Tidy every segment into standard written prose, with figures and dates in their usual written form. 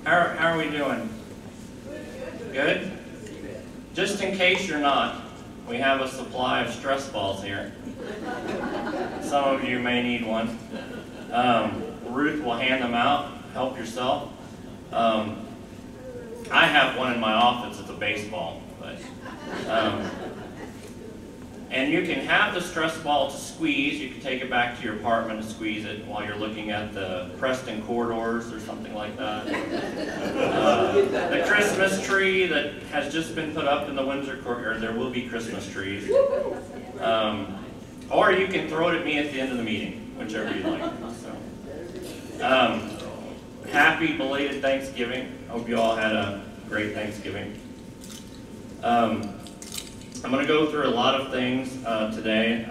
How are we doing? Good? Just in case you're not, we have a supply of stress balls here. Some of you may need one. Ruth will hand them out. Help yourself. I have one in my office. It's a baseball. But, and you can have the stress ball to squeeze. You can take it back to your apartment and squeeze it while you're looking at the Preston corridors or something like that. The Christmas tree that has just been put up in the Windsor courtyard, there will be Christmas trees. Or you can throw it at me at the end of the meeting, whichever you like. So, happy belated Thanksgiving. Hope you all had a great Thanksgiving. I'm going to go through a lot of things today,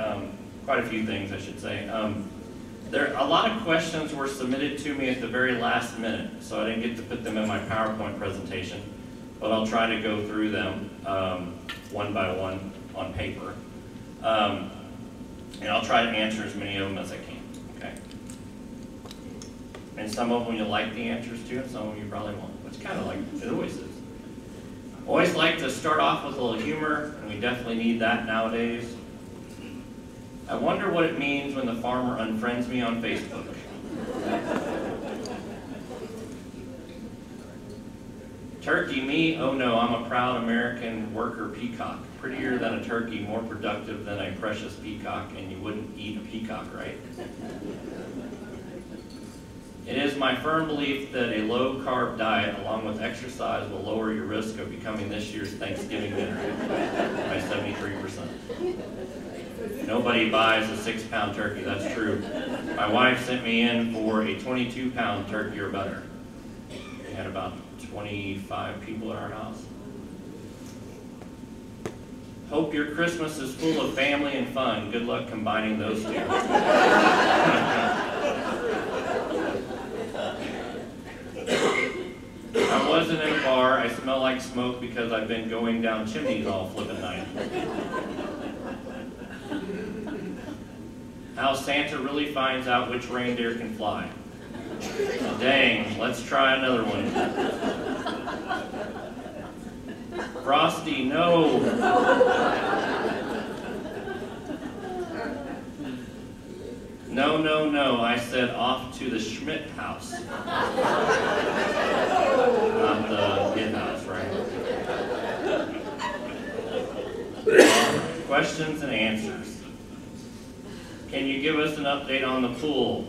quite a few things I should say. A lot of questions were submitted to me at the very last minute, so I didn't get to put them in my PowerPoint presentation, but I'll try to go through them one by one on paper. And I'll try to answer as many of them as I can, okay? And some of them you'll like the answers to, and some of them you probably won't. It's kind of like it always is. Always like to start off with a little humor, and we definitely need that nowadays. I wonder what it means when the farmer unfriends me on Facebook. Turkey me? Oh no, I'm a proud American worker peacock. Prettier than a turkey, more productive than a precious peacock, and you wouldn't eat a peacock, right? It is my firm belief that a low-carb diet, along with exercise, will lower your risk of becoming this year's Thanksgiving dinner by 73%. Nobody buys a 6-pound turkey, that's true. My wife sent me in for a 22-pound turkey or better. We had about 25 people at our house. Hope your Christmas is full of family and fun. Good luck combining those two. I wasn't in a bar. I smell like smoke because I've been going down chimneys all flippin' night. How Santa really finds out which reindeer can fly. Dang, let's try another one. Frosty, no. No, no, no, I said off to the Schmidt house. Not the Gitt house, right? Questions and answers. Can you give us an update on the pool?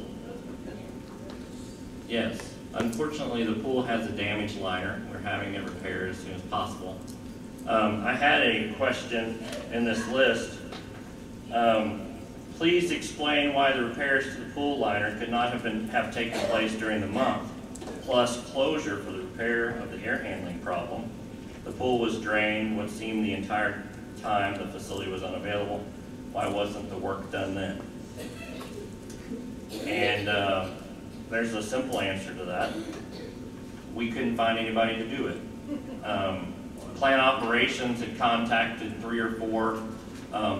Yes. Unfortunately, the pool has a damaged liner. We're having it repaired as soon as possible. I had a question in this list. Please explain why the repairs to the pool liner could not have taken place during the month, plus closure for the repair of the air handling problem. The pool was drained what seemed the entire time the facility was unavailable. Why wasn't the work done then? And there's a simple answer to that. We couldn't find anybody to do it. Plant operations had contacted 3 or 4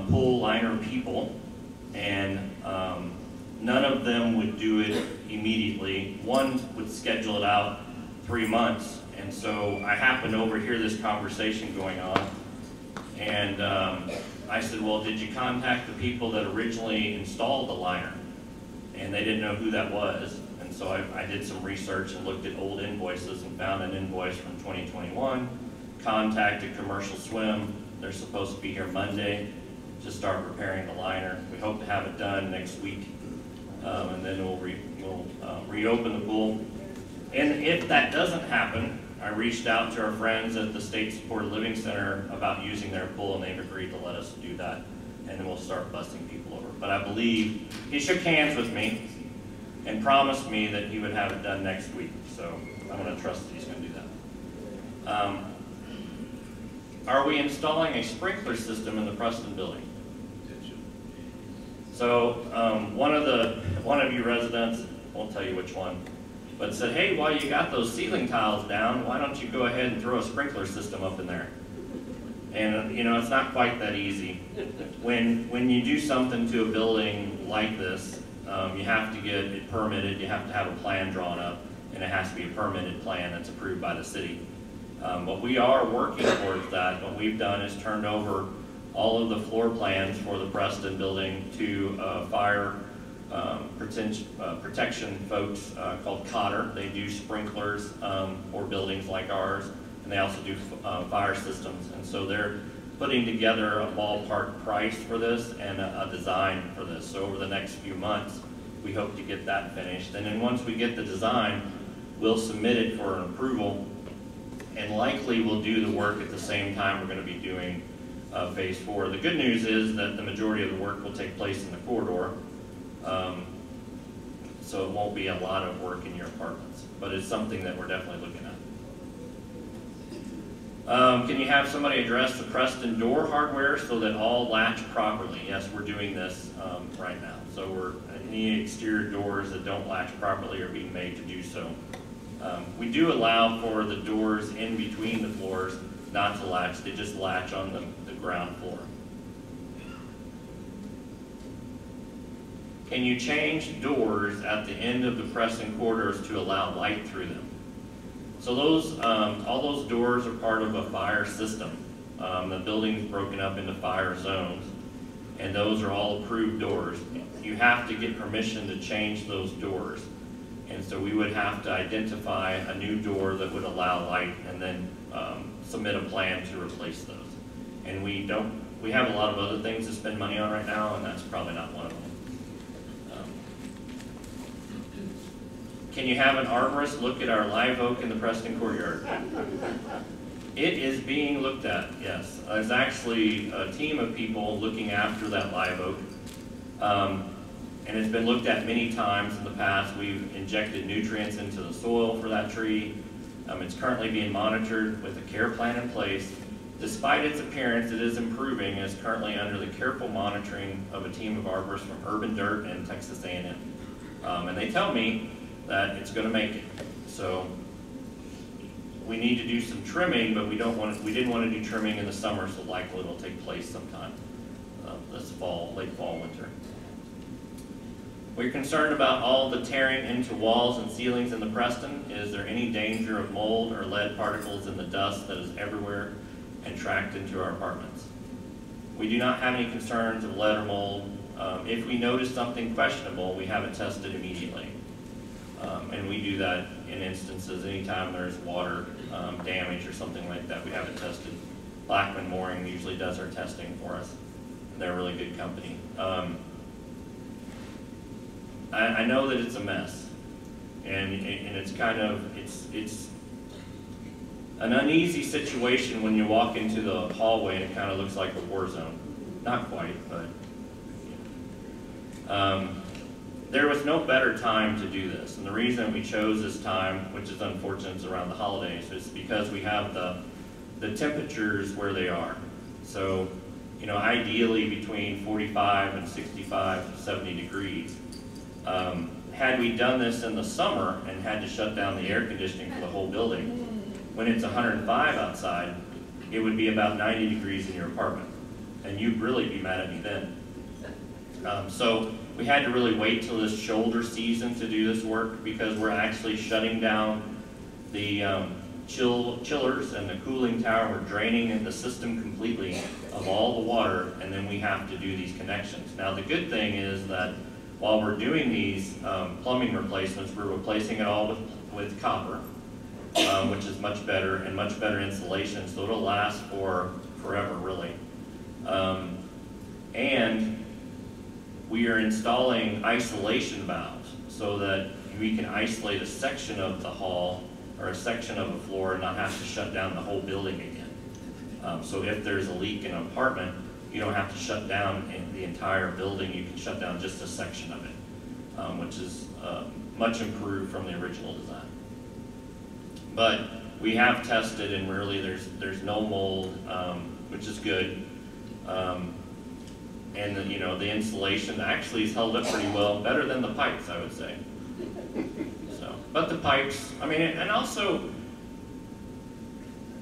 pool liner people, and none of them would do it immediately. One would schedule it out 3 months, and so I happened to overhear this conversation going on, and I said, well, did you contact the people that originally installed the liner? And they didn't know who that was. And so I did some research and looked at old invoices and found an invoice from 2021, contacted Commercial Swim. They're supposed to be here Monday to start repairing the liner. We hope to have it done next week, and then we'll reopen the pool. And if that doesn't happen, I reached out to our friends at the State Supported Living Center about using their pool, and they've agreed to let us do that. And then we'll start busing people over. But I believe he shook hands with me and promised me that he would have it done next week. So I'm going to trust that he's going to do that. Are we installing a sprinkler system in the Preston building? So one of you residents, won't tell you which one, but said, hey, while you got those ceiling tiles down, why don't you go ahead and throw a sprinkler system up in there? And you know, it's not quite that easy. When you do something to a building like this, you have to get it permitted, you have to have a plan drawn up, and it has to be a permitted plan that's approved by the city. But we are working towards that. What we've done is turned over all of the floor plans for the Preston building to fire protection folks called Cotter. They do sprinklers for buildings like ours, and they also do fire systems. And so they're putting together a ballpark price for this and a design for this. So over the next few months, we hope to get that finished. And then once we get the design, we'll submit it for an approval, and likely we'll do the work at the same time we're going to be doing phase 4. The good news is that the majority of the work will take place in the corridor, so it won't be a lot of work in your apartments, but it's something that we're definitely looking at. Can you have somebody address the Preston door hardware so that all latch properly? Yes, we're doing this right now. So any exterior doors that don't latch properly are being made to do so. We do allow for the doors in between the floors not to latch. They just latch on the ground floor. Can you change doors at the end of the Preston corridors to allow light through them? So those, all those doors are part of a fire system. The building's broken up into fire zones, and those are all approved doors. You have to get permission to change those doors. And so we would have to identify a new door that would allow light and then submit a plan to replace those. And we have a lot of other things to spend money on right now, and that's probably not one of them. Can you have an arborist look at our live oak in the Preston courtyard? It is being looked at, yes. There's actually a team of people looking after that live oak. And it's been looked at many times in the past. We've injected nutrients into the soil for that tree. It's currently being monitored with a care plan in place. Despite its appearance, it is improving and is currently under the careful monitoring of a team of arborists from Urban Dirt and Texas A&M. And they tell me that it's going to make it. So we need to do some trimming, but we didn't want to do trimming in the summer, so likely it'll take place sometime this fall, late fall, winter. We're concerned about all the tearing into walls and ceilings in the Preston. Is there any danger of mold or lead particles in the dust that is everywhere and tracked into our apartments? We do not have any concerns of lead or mold. If we notice something questionable, we have it tested immediately. And we do that in instances anytime there's water damage or something like that. We have it tested. Blackman Mooring usually does our testing for us. They're a really good company. I know that it's a mess, and it's kind of it's an uneasy situation when you walk into the hallway and it kind of looks like a war zone. Not quite, but there was no better time to do this, and the reason we chose this time, which is unfortunate, is around the holidays, is because we have the temperatures where they are. So, you know, ideally between 45 and 65 to 70 degrees. Had we done this in the summer and had to shut down the air conditioning for the whole building, when it's 105 outside, it would be about 90 degrees in your apartment, and you'd really be mad at me then. So we had to really wait till this shoulder season to do this work, because we're actually shutting down the chillers and the cooling tower. We're draining the system completely of all the water, and then we have to do these connections. Now the good thing is that while we're doing these plumbing replacements, we're replacing it all with copper, which is much better and much better insulation, so it'll last for forever, really. And we are installing isolation valves so that we can isolate a section of the hall or a section of a floor and not have to shut down the whole building again. So if there's a leak in an apartment, you don't have to shut down the entire building. You can shut down just a section of it, which is much improved from the original design. But we have tested, and really there's no mold, which is good. And the insulation actually is held up pretty well, better than the pipes, I would say. So, but the pipes, I mean, and also,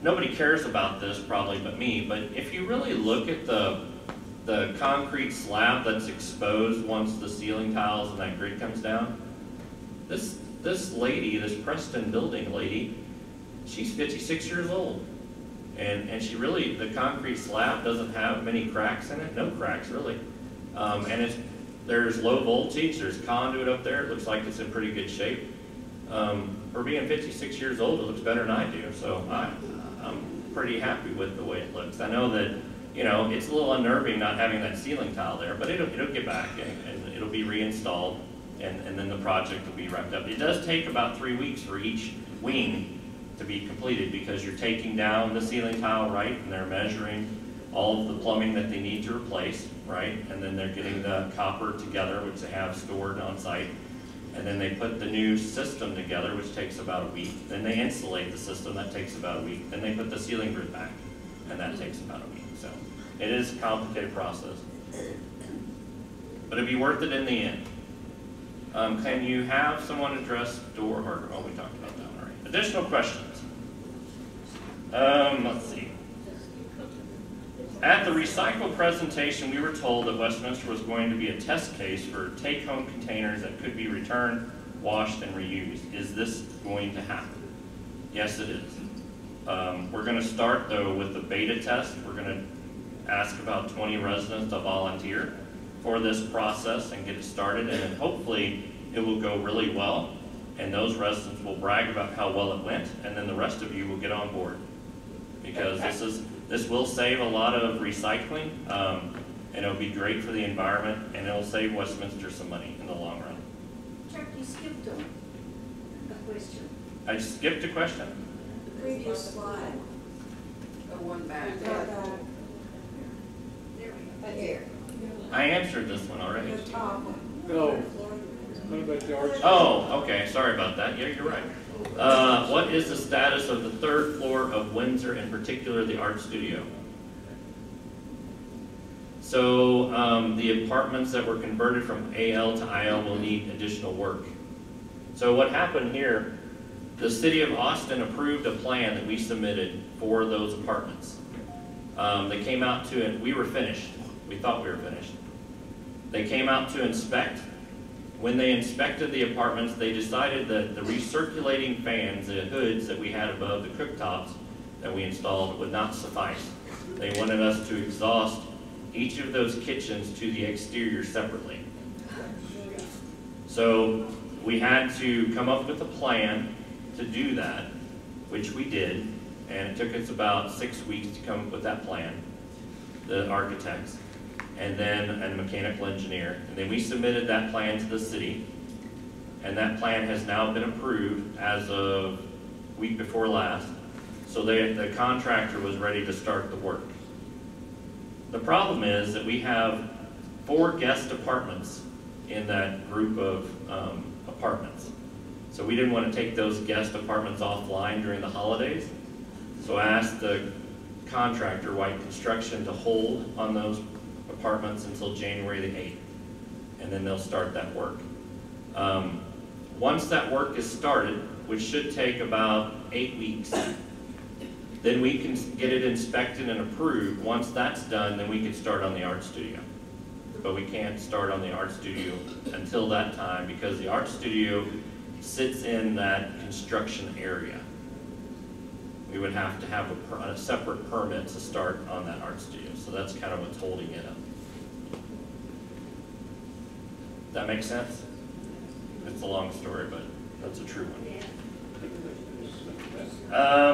nobody cares about this probably but me, but if you really look at the concrete slab that's exposed once the ceiling tiles and that grid comes down, this lady, this Preston building lady, she's 56 years old. And she really, the concrete slab doesn't have many cracks in it, no cracks really. And there's low voltage, there's conduit up there, it looks like it's in pretty good shape. For being 56 years old, it looks better than I do, so I'm pretty happy with the way it looks. I know that, you know, it's a little unnerving not having that ceiling tile there, but it'll get back and it'll be reinstalled, and then the project will be wrapped up. It does take about 3 weeks for each wing to be completed, because you're taking down the ceiling tile, right, and they're measuring all of the plumbing that they need to replace, right, and then they're getting the copper together, which they have stored on site, and then they put the new system together, which takes about a week. Then they insulate the system, that takes about a week. Then they put the ceiling grid back, and that takes about a week. So it is a complicated process, but it'll be worth it in the end. Can you have someone address door hardware? Oh, we talked about that already. Additional questions? Let's see. At the recycle presentation, we were told that Westminster was going to be a test case for take-home containers that could be returned, washed, and reused. Is this going to happen? Yes, it is. We're going to start, though, with the beta test. We're going to ask about 20 residents to volunteer for this process and get it started, and then hopefully it will go really well, and those residents will brag about how well it went, and then the rest of you will get on board, because this will save a lot of recycling, and it'll be great for the environment, and it'll save Westminster some money in the long run. Chuck, you skipped a question. I skipped a question? The previous slide. The one back. There we go. There. I answered this one already. The top one. No. What about the arch? Oh, okay, sorry about that. Yeah, you're right. What is the status of the third floor of Windsor, in particular the art studio? So the apartments that were converted from AL to IL will need additional work. So what happened here, the city of Austin approved a plan that we submitted for those apartments. They came out to, and we were finished. We thought we were finished. They came out to inspect. When they inspected the apartments, they decided that the recirculating fans, the hoods that we had above the cooktops that we installed, would not suffice. They wanted us to exhaust each of those kitchens to the exterior separately. So we had to come up with a plan to do that, which we did, and it took us about 6 weeks to come up with that plan, the architects, and then a mechanical engineer. And then we submitted that plan to the city, and that plan has now been approved as of week before last. So the contractor was ready to start the work. The problem is that we have 4 guest apartments in that group of apartments. So we didn't want to take those guest apartments offline during the holidays. So I asked the contractor, White Construction, to hold on those apartments until January the 8th, and then they'll start that work. Once that work is started, which should take about 8 weeks, then we can get it inspected and approved. Once that's done, then we can start on the art studio. But we can't start on the art studio until that time, because the art studio sits in that construction area. We would have to have a separate permit to start on that art studio. So that's kind of what's holding it up. That makes sense? It's a long story, but that's a true one.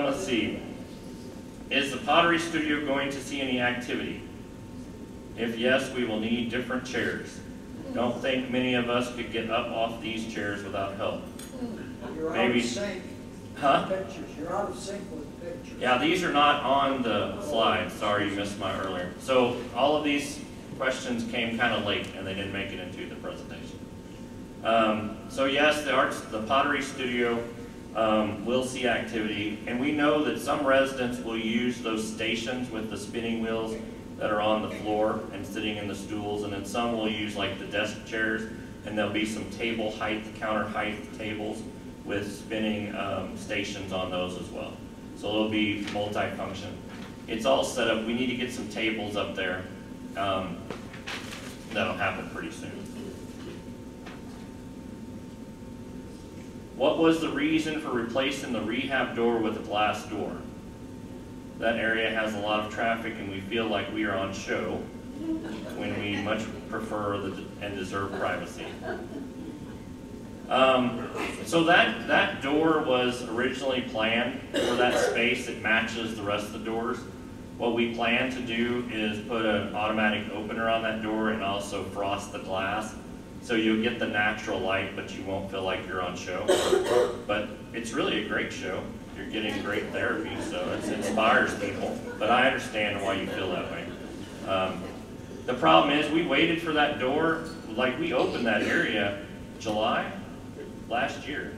Let's see. Is the pottery studio going to see any activity? If yes, we will need different chairs. Don't think many of us could get up off these chairs without help. You're Maybe. out of sync. Huh? Pictures. You're out of sync with the pictures. Yeah, these are not on the slide. Sorry, you missed my earlier. So all of these questions came kind of late, and they didn't make it into the presentation. So yes, the pottery studio will see activity, and we know that some residents will use those stations with the spinning wheels that are on the floor and sitting in the stools, and then some will use like the desk chairs, and there'll be some table height, counter height tables with spinning stations on those as well. So it'll be multi-function. It's all set up. We need to get some tables up there. That'll happen pretty soon. What was the reason for replacing the rehab door with a glass door? That area has a lot of traffic and we feel like we are on show when we much prefer and deserve privacy. So that door was originally planned for that space. It matches the rest of the doors. What we plan to do is put an automatic opener on that door and also frost the glass. So you'll get the natural light, but you won't feel like you're on show. But it's really a great show. You're getting great therapy, so it inspires people. But I understand why you feel that way. The problem is we waited for that door, like we opened that area July last year.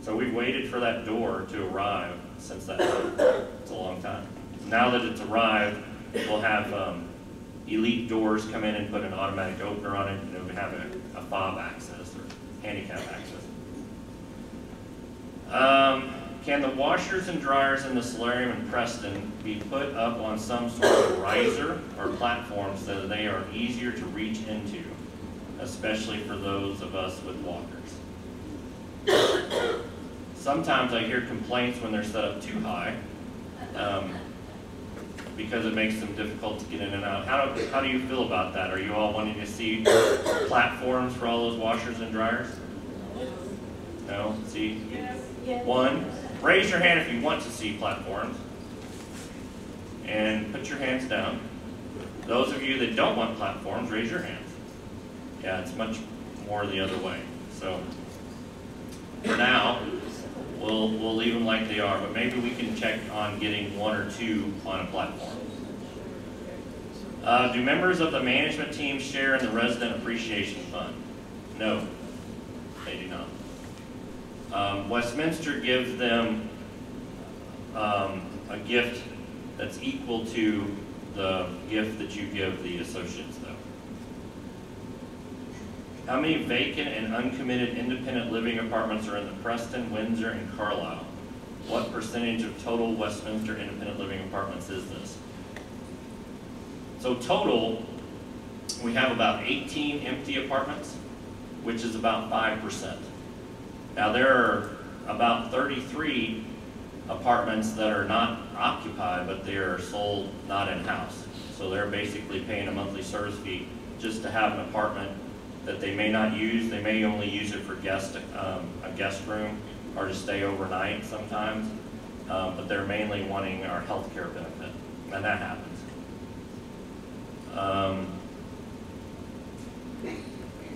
So we waited for that door to arrive since that time. It's a long time. Now that it's arrived, we'll have Elite Doors come in and put an automatic opener on it, and it'll have a fob access or handicap access. Can the washers and dryers in the solarium in Preston be put up on some sort of riser or platform so that they are easier to reach into, especially for those of us with walkers? Sometimes I hear complaints when they're set up too high because it makes them difficult to get in and out. How do you feel about that? Are you all wanting to see platforms for all those washers and dryers? No? See? Yes. One, raise your hand if you want to see platforms. And put your hands down. Those of you that don't want platforms, raise your hands. Yeah, it's much more the other way. So, for now, we'll leave them like they are, but maybe we can check on getting one or two on a platform. Do members of the management team share in the Resident Appreciation Fund? No, they do not. Westminster gives them a gift that's equal to the gift that you give the associates, though. How many vacant and uncommitted independent living apartments are in the Preston, Windsor, and Carlisle? What percentage of total Westminster independent living apartments is this? So total, we have about 18 empty apartments, which is about 5%. Now there are about 33 apartments that are not occupied, but they are sold not in-house. So they're basically paying a monthly service fee just to have an apartment that they may not use. They may only use it for a guest room or to stay overnight sometimes, but they're mainly wanting our health care benefit, and that happens.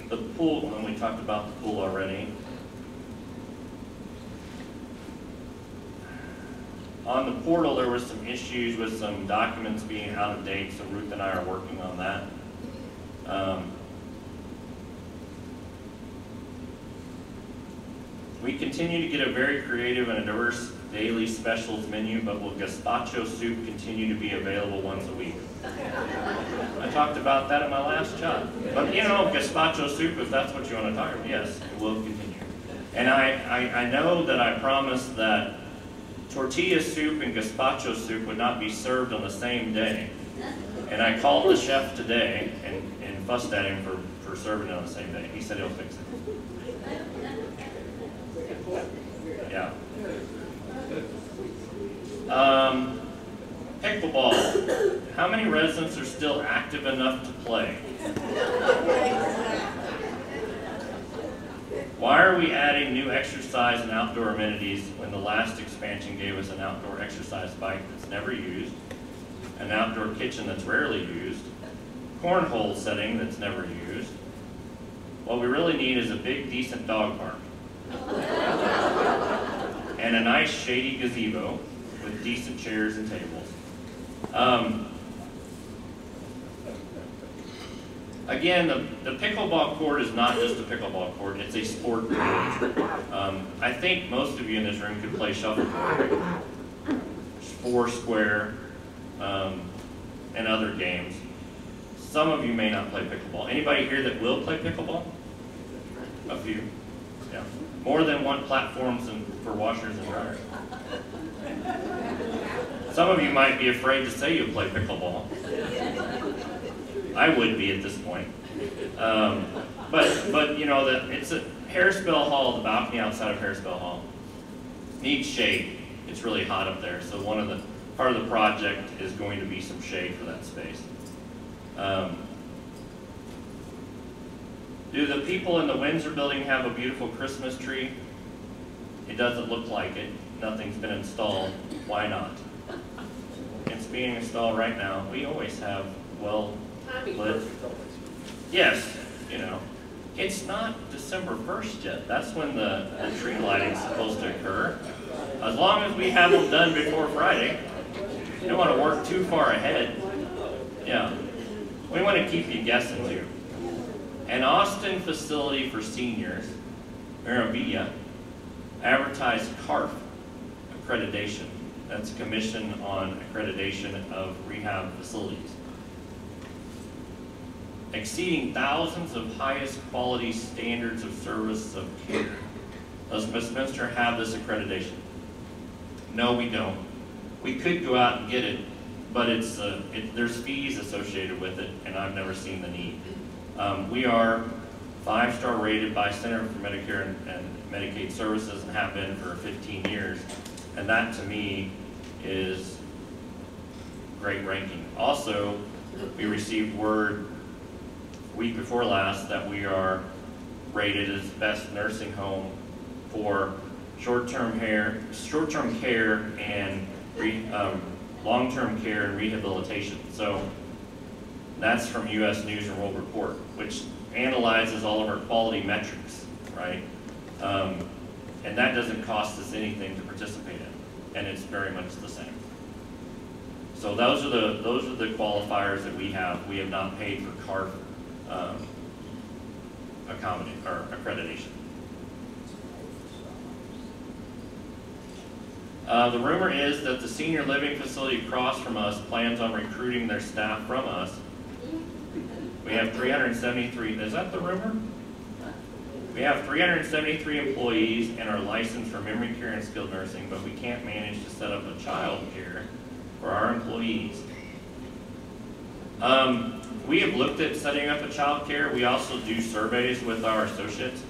The pool, and we talked about the pool already. On the portal, there were some issues with some documents being out of date, so Ruth and I are working on that. We continue to get a very creative and a diverse daily specials menu, but will gazpacho soup continue to be available once a week? I talked about that in my last job. But you know, gazpacho soup, if that's what you want to talk about, yes, it will continue. And I know that I promised that tortilla soup and gazpacho soup would not be served on the same day. And I called the chef today and fussed at him for serving it on the same day. He said he'll fix it. Yeah. Pickleball. How many residents are still active enough to play? Why are we adding new exercise and outdoor amenities when the last expansion gave us an outdoor exercise bike that's never used, an outdoor kitchen that's rarely used, cornhole setting that's never used? What we really need is a big, decent dog park. And a nice shady gazebo with decent chairs and tables. Again, the pickleball court is not just a pickleball court, it's a sport court. I think most of you in this room could play shuffleboard, Foursquare, and other games. Some of you may not play pickleball. Anybody here that will play pickleball? A few. Yeah. More than one platform for washers and dryers. Some of you might be afraid to say you play pickleball. I would be at this point. But you know that Harrisville Hall, the balcony outside of Harrisville Hall, needs shade. It's really hot up there, so part of the project is going to be some shade for that space. Do the people in the Windsor building have a beautiful Christmas tree? It doesn't look like it. Nothing's been installed. Why not? It's being installed right now. We always have well lit. Yes, you know. It's not December 1st yet. That's when the tree lighting's supposed to occur. As long as we have them done before Friday. You don't want to work too far ahead. Yeah. We want to keep you guessing too. An Austin facility for seniors, Maravilla, advertised CARF accreditation. That's Commission on Accreditation of Rehab Facilities. Exceeding thousands of highest quality standards of service of care. Does Westminster have this accreditation? No, we don't. We could go out and get it, but there's fees associated with it, and I've never seen the need. We are 5-star rated by Center for Medicare and Medicaid Services and have been for 15 years, and that to me is great ranking. Also, we received word week before last that we are rated as best nursing home for short-term care and long-term care and rehabilitation. So that's from U.S. News and World Report, which analyzes all of our quality metrics, right? And that doesn't cost us anything to participate in, and it's very much the same. So those are the qualifiers that we have. We have not paid for CARF accreditation. The rumor is that the senior living facility across from us plans on recruiting their staff from us. We have 373, is that the rumor? We have 373 employees and are licensed for memory care and skilled nursing, but we can't manage to set up a child care for our employees. We have looked at setting up a child care. We also do surveys with our associates,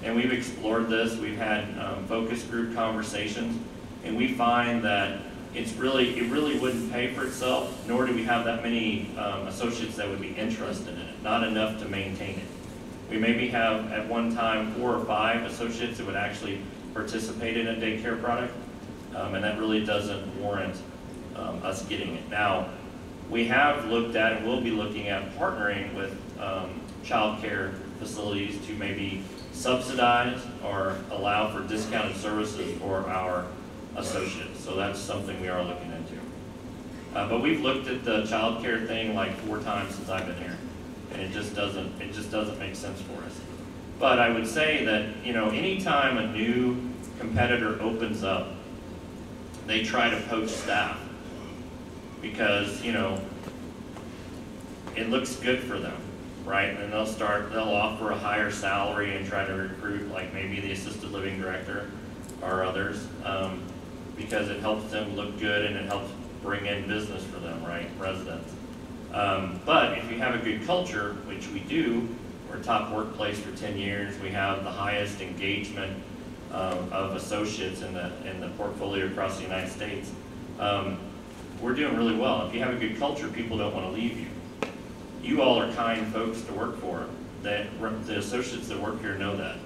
and we've explored this. We've had focus group conversations, and we find that it really wouldn't pay for itself, nor do we have that many associates that would be interested in it, not enough to maintain it. We maybe have at one time 4 or 5 associates that would actually participate in a daycare product, and that really doesn't warrant us getting it. Now, we have looked at and will be looking at partnering with child care facilities to maybe subsidize or allow for discounted services for our associates. So that's something we are looking into. But we've looked at the child care thing like 4 times since I've been here, and it just doesn't make sense for us. But I would say that, you know, anytime a new competitor opens up, they try to poach staff because, you know, it looks good for them, right? And they'll offer a higher salary and try to recruit like maybe the assisted living director or others, because it helps them look good and it helps bring in business for them, right, residents. But if you have a good culture, which we do, we're a top workplace for 10 years, we have the highest engagement of associates in the portfolio across the United States, we're doing really well. If you have a good culture, people don't want to leave you. You all are kind folks to work for. The associates that work here know that.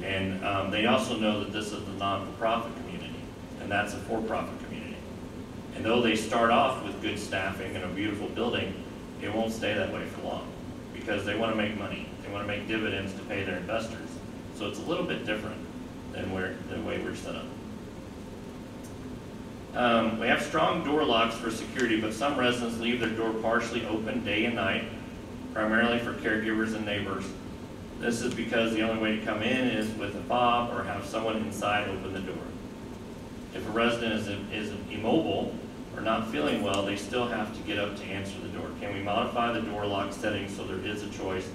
And they also know that this is the non-for-profit community, and that's a for-profit community. And though they start off with good staffing and a beautiful building, it won't stay that way for long because they want to make money. They want to make dividends to pay their investors. So it's a little bit different than the way we're set up. We have strong door locks for security, but some residents leave their door partially open day and night, primarily for caregivers and neighbors. This is because the only way to come in is with a fob or have someone inside open the door. If a resident is immobile or not feeling well, they still have to get up to answer the door. Can we modify the door lock setting so there is a choice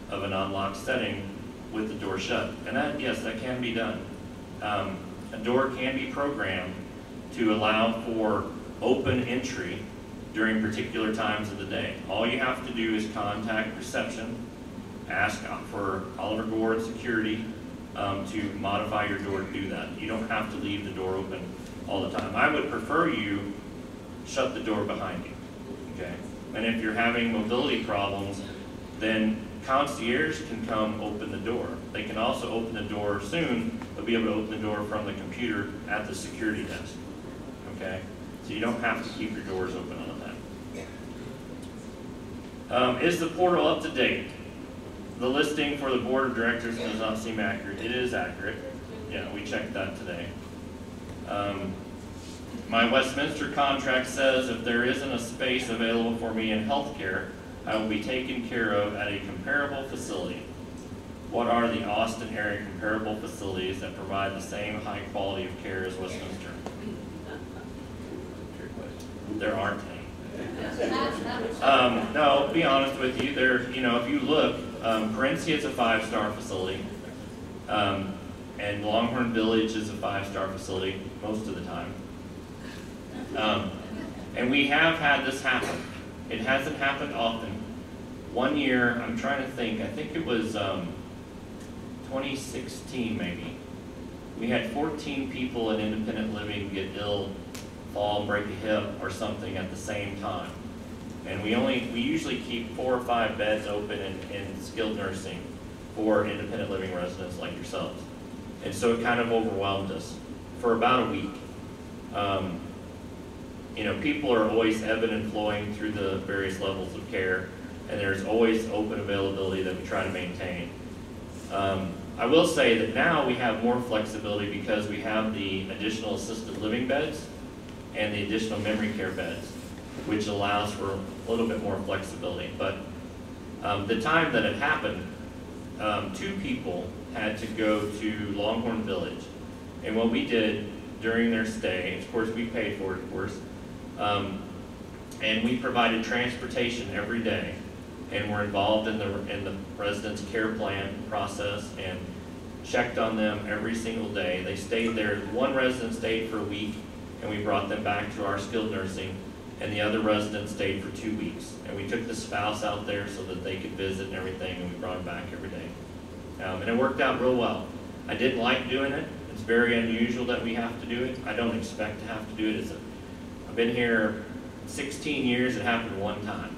of an unlocked setting with the door shut? And that, yes, that can be done. A door can be programmed to allow for open entry during particular times of the day. All you have to do is contact reception, ask for Oliver Gord security to modify your door to do that. You don't have to leave the door open all the time. I would prefer you shut the door behind you, okay? And if you're having mobility problems, then concierge can come open the door. They can also open the door soon. They'll be able to open the door from the computer at the security desk, okay? So you don't have to keep your doors open all the time. Is the portal up to date? The listing for the board of directors does not seem accurate. It is accurate. Yeah, we checked that today. My Westminster contract says if there isn't a space available for me in healthcare, I will be taken care of at a comparable facility. What are the Austin area comparable facilities that provide the same high quality of care as Westminster? There aren't any. No, be honest with you. There, you know, if you look, Carencia is a 5-star facility, and Longhorn Village is a 5-star facility most of the time. And we have had this happen. It hasn't happened often. One year, I'm trying to think, I think it was 2016 maybe. We had 14 people in independent living get ill, fall, break a hip or something at the same time. And we usually keep 4 or 5 beds open in skilled nursing for independent living residents like yourselves. And so it kind of overwhelmed us for about a week. You know, people are always ebbing and flowing through the various levels of care, and there's always open availability that we try to maintain. I will say that now we have more flexibility because we have the additional assisted living beds and the additional memory care beds, which allows for a little bit more flexibility. But the time that it happened, 2 people had to go to Longhorn Village. And what we did during their stay, of course we paid for it, of course, and we provided transportation every day, and were involved in the residents' care plan process and checked on them every single day. They stayed there. One resident stayed for a week, and we brought them back to our skilled nursing, and the other resident stayed for 2 weeks. And we took the spouse out there so that they could visit and everything, and we brought them back every day. And it worked out real well. I didn't like doing it. It's very unusual that we have to do it. I don't expect to have to do it. I've been here 16 years. It happened one time.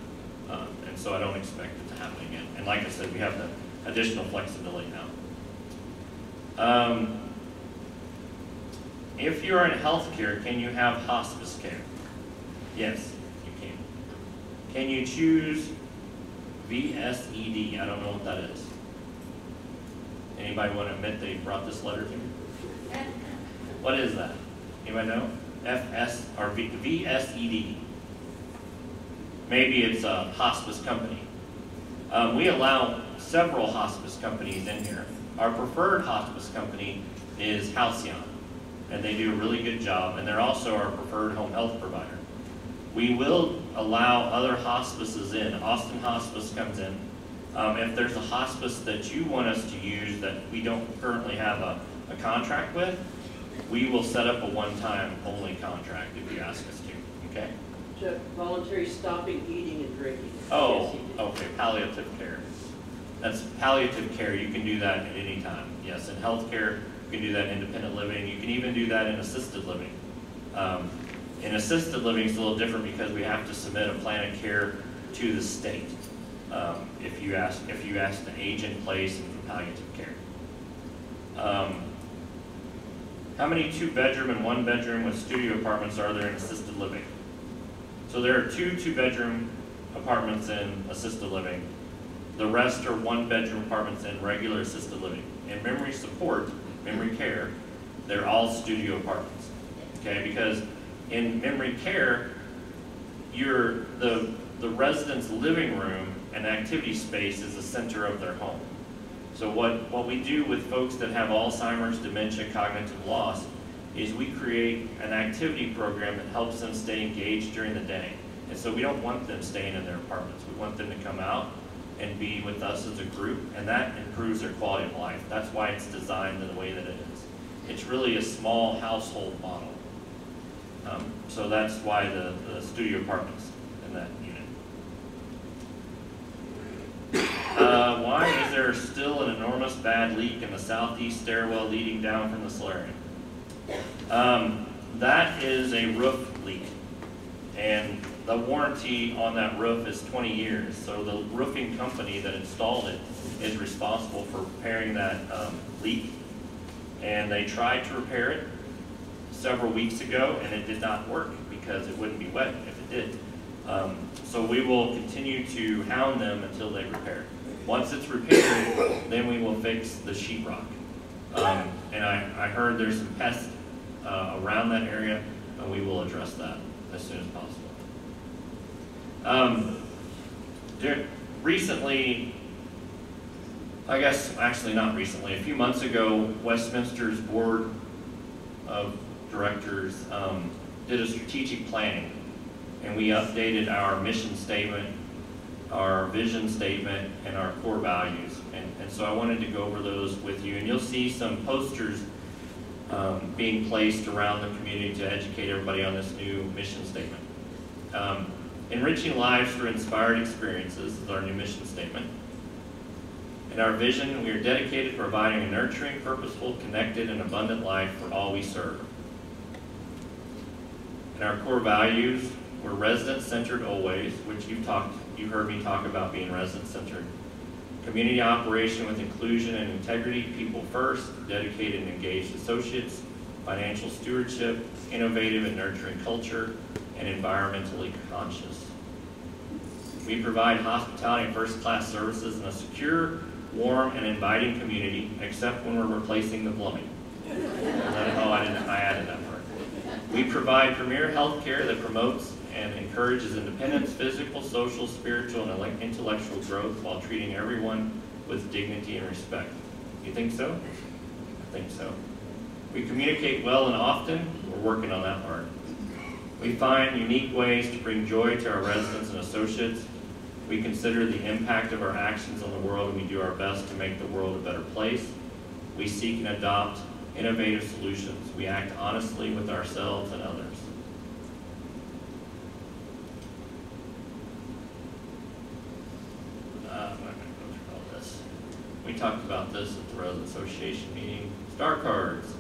And so I don't expect it to happen again. And like I said, we have the additional flexibility now. If you're in healthcare, can you have hospice care? Yes, you can. Can you choose VSED? I don't know what that is. Anybody want to admit they brought this letter to me? What is that? Anybody know? FS or VSED? Maybe it's a hospice company. We allow several hospice companies in here. Our preferred hospice company is Halcyon, and they do a really good job, and they're also our preferred home health provider. We will allow other hospices in. Austin Hospice comes in. If there's a hospice that you want us to use that we don't currently have a contract with, we will set up a one-time only contract if you ask us to, okay? Chuck, voluntary stopping eating and drinking. Oh, okay, palliative care. That's palliative care. You can do that at any time. Yes, in healthcare, you can do that in independent living. You can even do that in assisted living. In assisted living, it's a little different because we have to submit a plan of care to the state if you ask to age in place and for palliative care. How many 2-bedroom and 1-bedroom with studio apartments are there in assisted living? So there are 2 2-bedroom apartments in assisted living. The rest are 1-bedroom apartments in regular assisted living. In memory support, memory care, they're all studio apartments. Okay, because in memory care, the resident's living room and activity space is the center of their home. So what we do with folks that have Alzheimer's, dementia, cognitive loss, is we create an activity program that helps them stay engaged during the day. And so we don't want them staying in their apartments. We want them to come out and be with us as a group, and that improves their quality of life. That's why it's designed in the way that it is. It's really a small household model. So that's why the studio apartments in that unit. Why is there is still an enormous bad leak in the southeast stairwell leading down from the solarium. That is a roof leak, and the warranty on that roof is 20 years. So the roofing company that installed it is responsible for repairing that leak. And they tried to repair it several weeks ago, and it did not work because it wouldn't be wet if it did. So we will continue to hound them until they repair it. Once it's repaired, then we will fix the sheetrock. And I heard there's some pests around that area, and we will address that as soon as possible. Recently, I guess actually not recently, a few months ago, Westminster's Board of Directors did a strategic planning, and we updated our mission statement, our vision statement, and our core values. And so I wanted to go over those with you, and you'll see some posters being placed around the community to educate everybody on this new mission statement. Enriching lives through inspired experiences is our new mission statement. In our vision, we are dedicated to providing a nurturing, purposeful, connected, and abundant life for all we serve. In our core values, we're resident-centered always, which you heard me talk about being resident-centered. Community operation with inclusion and integrity, people first, dedicated and engaged associates, financial stewardship, innovative and nurturing culture, and environmentally conscious. We provide hospitality and first-class services in a secure, warm, and inviting community, except when we're replacing the plumbing. I added that part. We provide premier health care that promotes and encourages independence, physical, social, spiritual, and intellectual growth while treating everyone with dignity and respect. You think so? I think so. We communicate well and often. We're working on that part. We find unique ways to bring joy to our residents and associates. We consider the impact of our actions on the world, and we do our best to make the world a better place. We seek and adopt innovative solutions. We act honestly with ourselves and others. We talked about this at the Resident Association meeting. Star cards.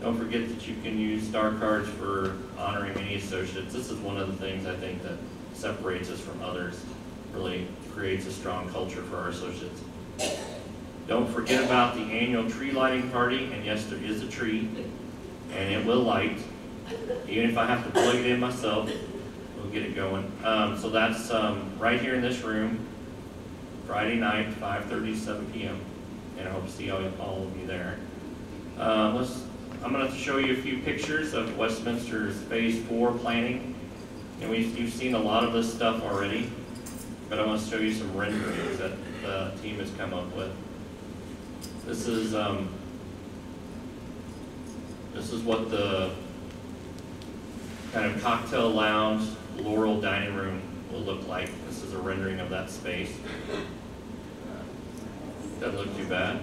Don't forget that you can use star cards for honoring any associates. This is one of the things I think that separates us from others, really creates a strong culture for our associates. Don't forget about the annual tree lighting party, and yes, there is a tree, and it will light. Even if I have to plug it in myself, we'll get it going. So that's right here in this room, Friday night, 5:30 to 7 p.m., and I hope to see all of you there. I'm going to show you a few pictures of Westminster's Phase 4 planning, and you've seen a lot of this stuff already, but I want to show you some renderings that the team has come up with. This is what the kind of cocktail lounge, Laurel dining room will look like. This is a rendering of that space. Doesn't look too bad.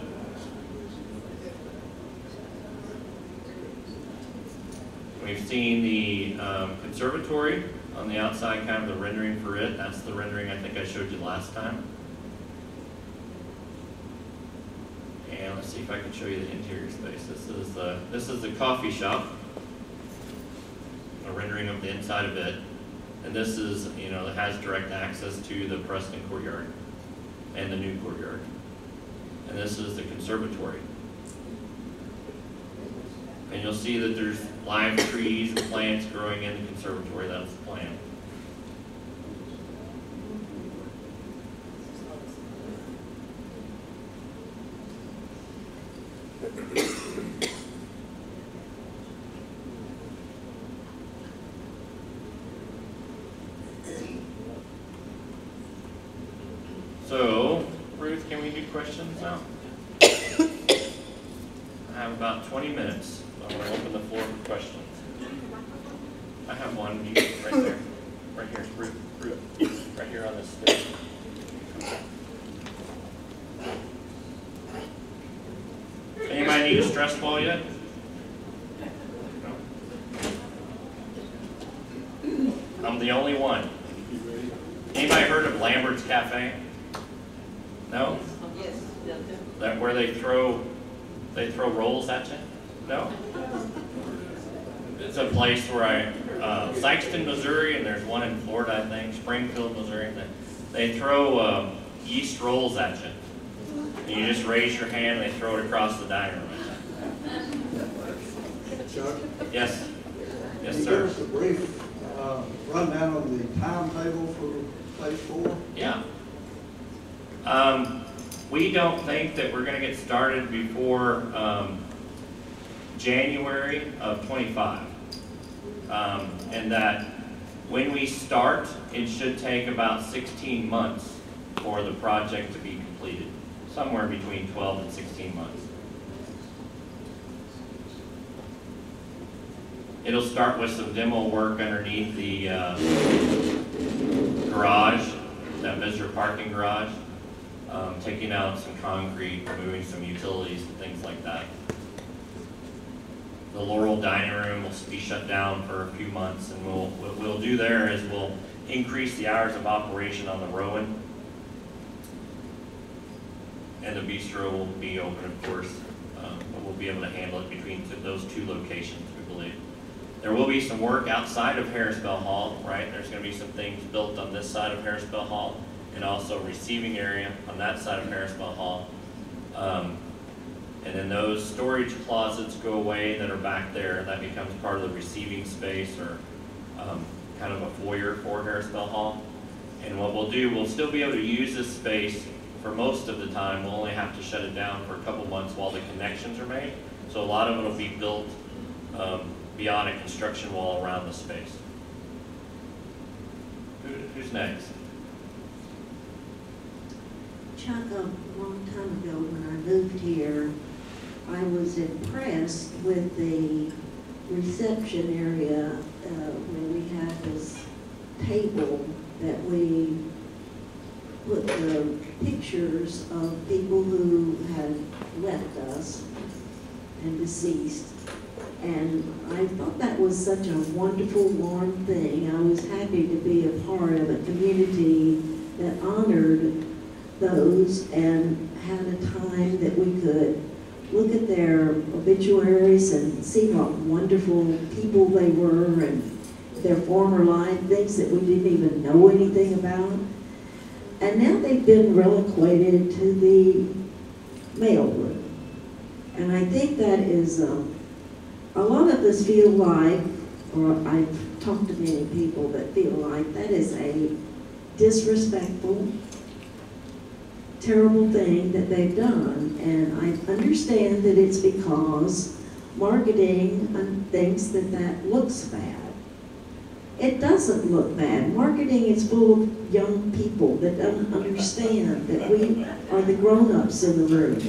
We've seen the conservatory on the outside, kind of the rendering for it. That's the rendering I think I showed you last time. And let's see if I can show you the interior space. This is the coffee shop, a rendering of the inside of it. And this is, it has direct access to the Preston courtyard and the new courtyard. And this is the conservatory. And you'll see that there's live trees and plants growing in the conservatory. That's the plan. So, Ruth, can we do questions now? I have about 20 minutes. So I'm going to open the floor for questions. I have one. You right there. Right here. Ruth. Right here on this stage. Anybody need a stress ball yet? No? I'm the only one. Anybody heard of Lambert's Cafe? No? Yes. That where they throw rolls at you? No? It's a place where Sikeston, Missouri, and there's one in Florida, I think, Springfield, Missouri. They throw yeast rolls at you. And you just raise your hand and they throw it across the dining room. Chuck? Yes. Yes, Can you sir. give us a brief rundown of the timetable for phase 4? Yeah. We don't think that we're going to get started before January of 25. And that when we start, it should take about 16 months for the project to be completed. Somewhere between 12 and 16 months. It'll start with some demo work underneath the garage, that visitor parking garage, taking out some concrete, removing some utilities and things like that. The Laurel dining room will be shut down for a few months, and what we'll do there is we'll increase the hours of operation on the Rowan, and the bistro will be open, of course, but we'll be able to handle it between those two locations, we believe. There will be some work outside of Harris Bell Hall, right? There's going to be some things built on this side of Harris Bell Hall, and also a receiving area on that side of Harris Bell Hall. And then those storage closets go away that are back there. That becomes part of the receiving space, or kind of a foyer for Harris Bell Hall. And what we'll do, we'll still be able to use this space for most of the time. We'll only have to shut it down for a couple months while the connections are made. So a lot of it will be built beyond a construction wall around the space. Who's next? Chuck, a long time ago when I moved here, I was impressed with the reception area when we had this table that we put the pictures of people who had left us and deceased. And I thought that was such a wonderful, warm thing. I was happy to be a part of a community that honored those and had a time that we could look at their obituaries and see what wonderful people they were and their former life, things that we didn't even know anything about. And now they've been relocated to the mailroom. And I think that is, a lot of us feel like, or I've talked to many people that feel like that is a disrespectful, terrible thing that they've done. And I understand that it's because marketing thinks that that looks bad. It doesn't look bad. Marketing is full of young people that don't understand that we are the grown-ups in the room.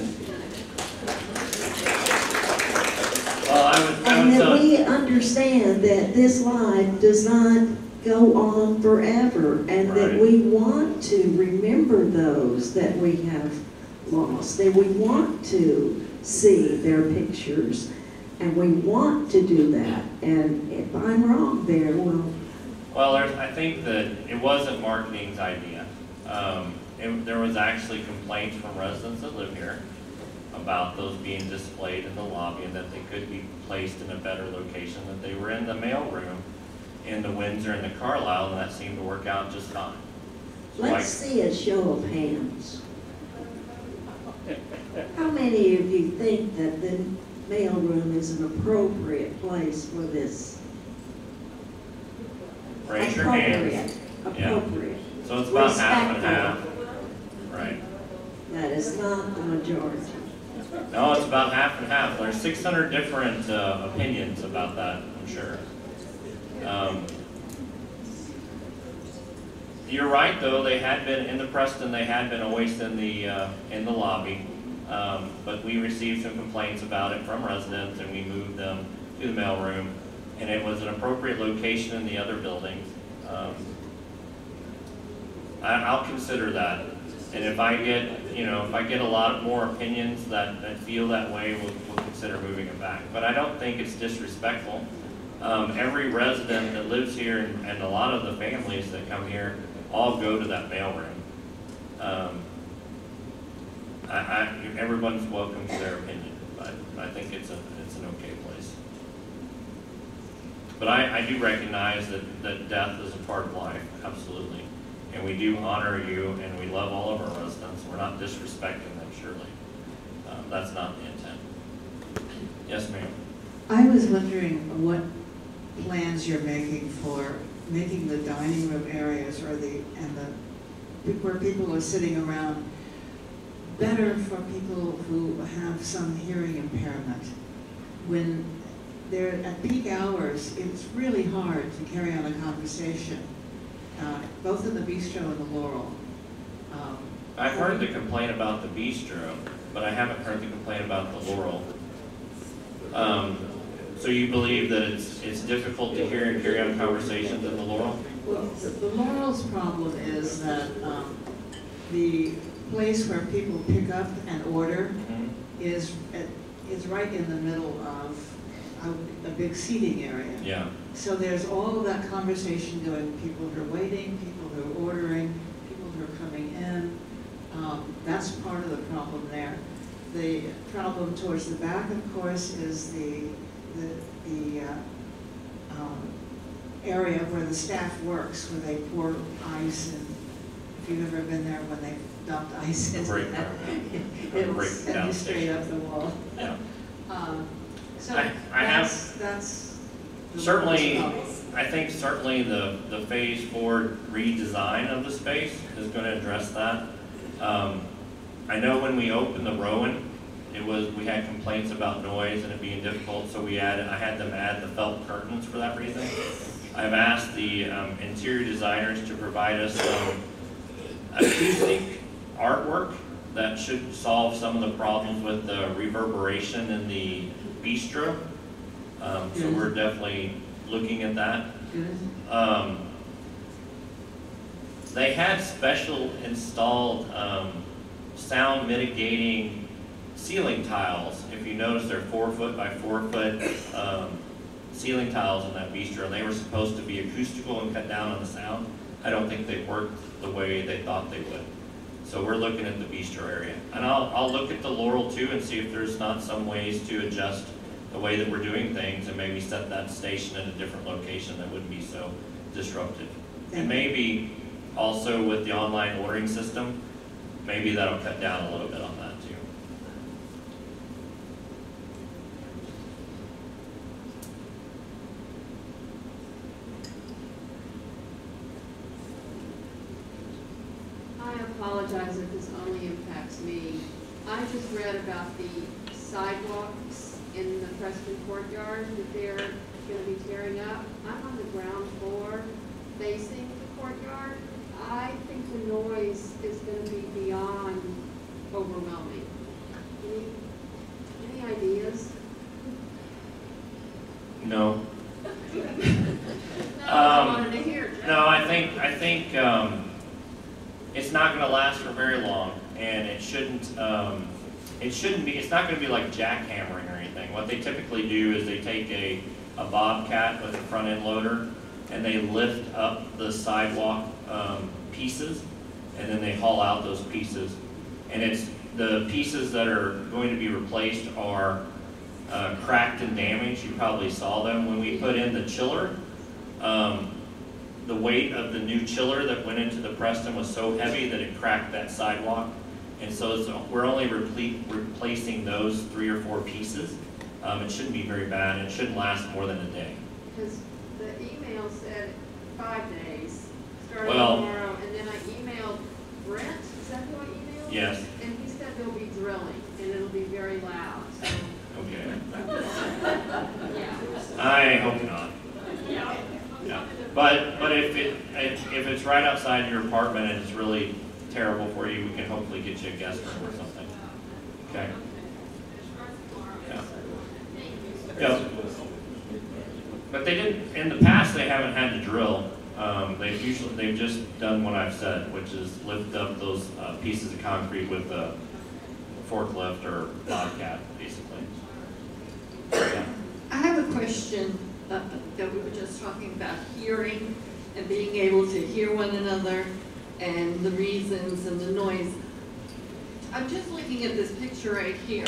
Well, And that we understand that this life does not go on forever, and that we want to remember those that we have lost, and we want to see their pictures, and we want to do that. And if I'm wrong there, well, I think that it wasn't marketing's idea. There was actually complaints from residents that live here about those being displayed in the lobby, and that they could be placed in a better location, that they were in the mailroom in the Windsor and the Carlisle, and that seemed to work out just fine. So let's see a show of hands. How many of you think that the mailroom is an appropriate place for this? Raise your hands. Appropriate. So it's about half and half. Right. That is not the majority. No, it's about half and half. There's 600 different opinions about that, I'm sure. You're right, though. They had been in the Preston. They had been always in the lobby, but we received some complaints about it from residents, and we moved them to the mailroom. And it was an appropriate location in the other buildings. I'll consider that. And if I get a lot more opinions that feel that way, we'll consider moving it back. But I don't think it's disrespectful. Every resident that lives here, and a lot of the families that come here, all go to that mailroom. everyone's welcome to their opinion, but I think it's an okay place. But I do recognize that death is a part of life, absolutely. And we do honor you, and we love all of our residents. We're not disrespecting them, surely. That's not the intent. Yes, ma'am. I was wondering what plans you're making for making the dining room areas or where people are sitting around better for people who have some hearing impairment. When they're at peak hours, it's really hard to carry on a conversation, both in the bistro and the Laurel. I've heard the complaint about the bistro, but I haven't heard the complaint about the Laurel. So you believe that it's difficult to hear and carry on conversations in the Laurel? Well, the Laurel's problem is that the place where people pick up and order is right in the middle of a big seating area. Yeah. So there's all of that conversation going, people who are waiting, people who are ordering, people who are coming in. That's part of the problem there. The problem towards the back, of course, is the area where the staff works, where they pour ice, and if you've ever been there when they dumped ice into that, it'll send you straight up the wall. Yeah. So I have that's certainly, I think certainly the Phase 4 redesign of the space is going to address that. I know when we opened the Rowan, we had complaints about noise and it being difficult, so I had them add the felt curtains for that reason. I've asked the interior designers to provide us some acoustic artwork that should solve some of the problems with the reverberation in the bistro. So we're definitely looking at that. They had special installed sound mitigating ceiling tiles. If you notice, they're 4 foot by 4 foot ceiling tiles in that bistro. They were supposed to be acoustical and cut down on the sound. I don't think they worked the way they thought they would. So we're looking at the bistro area. And I'll look at the Laurel too and see if there's not some ways to adjust the way that we're doing things and maybe set that station at a different location that wouldn't be so disruptive. And maybe also with the online ordering system, maybe that'll cut down a little bit on that too. I apologize if this only impacts me. I just read about the sidewalks in the Preston Courtyard that they're going to be tearing up. I'm on the ground floor facing the courtyard. I think the noise is going to be beyond overwhelming. Any ideas? No. No, I wanted to hear. No, I think it's not going to last for very long, and it shouldn't be. It's not going to be like jackhammering or anything. What they typically do is they take a bobcat with a front end loader, and they lift up the sidewalk pieces, and then they haul out those pieces. And it's the pieces that are going to be replaced are cracked and damaged. You probably saw them when we put in the chiller. The weight of the new chiller that went into the Preston was so heavy that it cracked that sidewalk. And so we're only replacing those 3 or 4 pieces. It shouldn't be very bad. It shouldn't last more than a day. Because the email said 5 days, starting Well, tomorrow, and then I emailed Brent, is that who I emailed? Yes. And he said they'll be drilling, and it'll be very loud, so, Okay. yeah. I hope not. Yeah. Yeah. But if it's right outside your apartment and it's really terrible for you, we can hopefully get you a guest room or something. Okay. Yeah. Yeah. But they didn't, in the past, they haven't had to drill. They've just done what I've said, which is lift up those pieces of concrete with a forklift or bobcat, basically. Yeah. I have a question that we were just talking about hearing and being able to hear one another and the reasons and the noise. I'm just looking at this picture right here,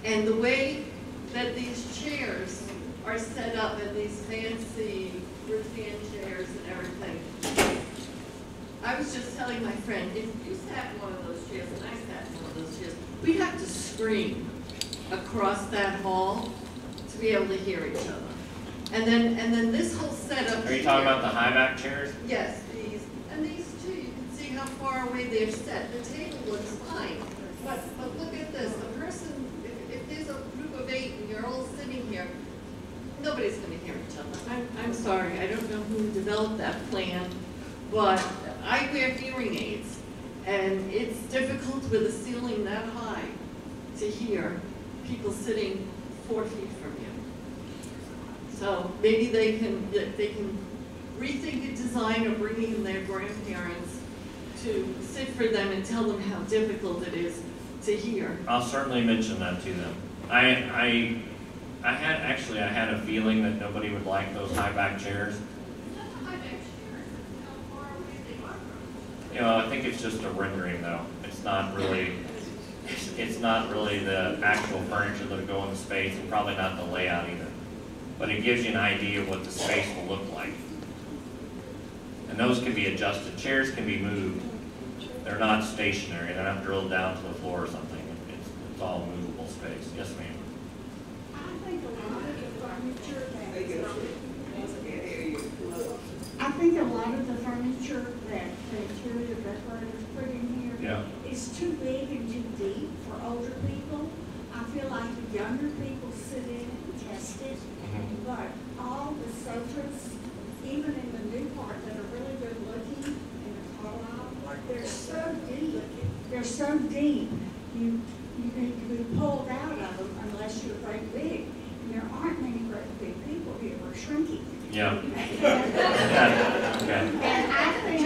and the way that these chairs are set up in these fancy rattan chairs and everything. I was just telling my friend, if you sat in one of those chairs and I sat in one of those chairs, we'd have to scream across that hall to be able to hear each other. And then this whole setup. Are you talking about the high back chairs? Yes, these two, you can see how far away they're set. The table looks fine, but look at this. The person, if there's a group of 8 and you're all sitting here, nobody's going to hear each other. I'm sorry, I don't know who developed that plan, but I wear hearing aids, and it's difficult with a ceiling that high to hear people sitting 4 feet from you. So maybe they can rethink a design of bringing in their grandparents to sit for them and tell them how difficult it is to hear. I'll certainly mention that to them. I had a feeling that nobody would like those high back chairs. You know, I think it's just a rendering though. It's not really the actual furniture that'll go in the space, and probably not the layout either. But it gives you an idea of what the space will look like. And those can be adjusted. Chairs can be moved. They're not stationary. They're not drilled down to the floor or something. It's all movable space. Yes, ma'am. I think a lot of the furniture that the interior decorators put in here is too big and too deep for older people. I feel like the younger people sit in and test it, but all the sofas, even in the new part that are really good looking in the Carlisle, they're so deep. They're so deep. You need to be pulled out of them unless you're great big. And there aren't many great big people here. We're shrinking. Yeah. Okay. And I think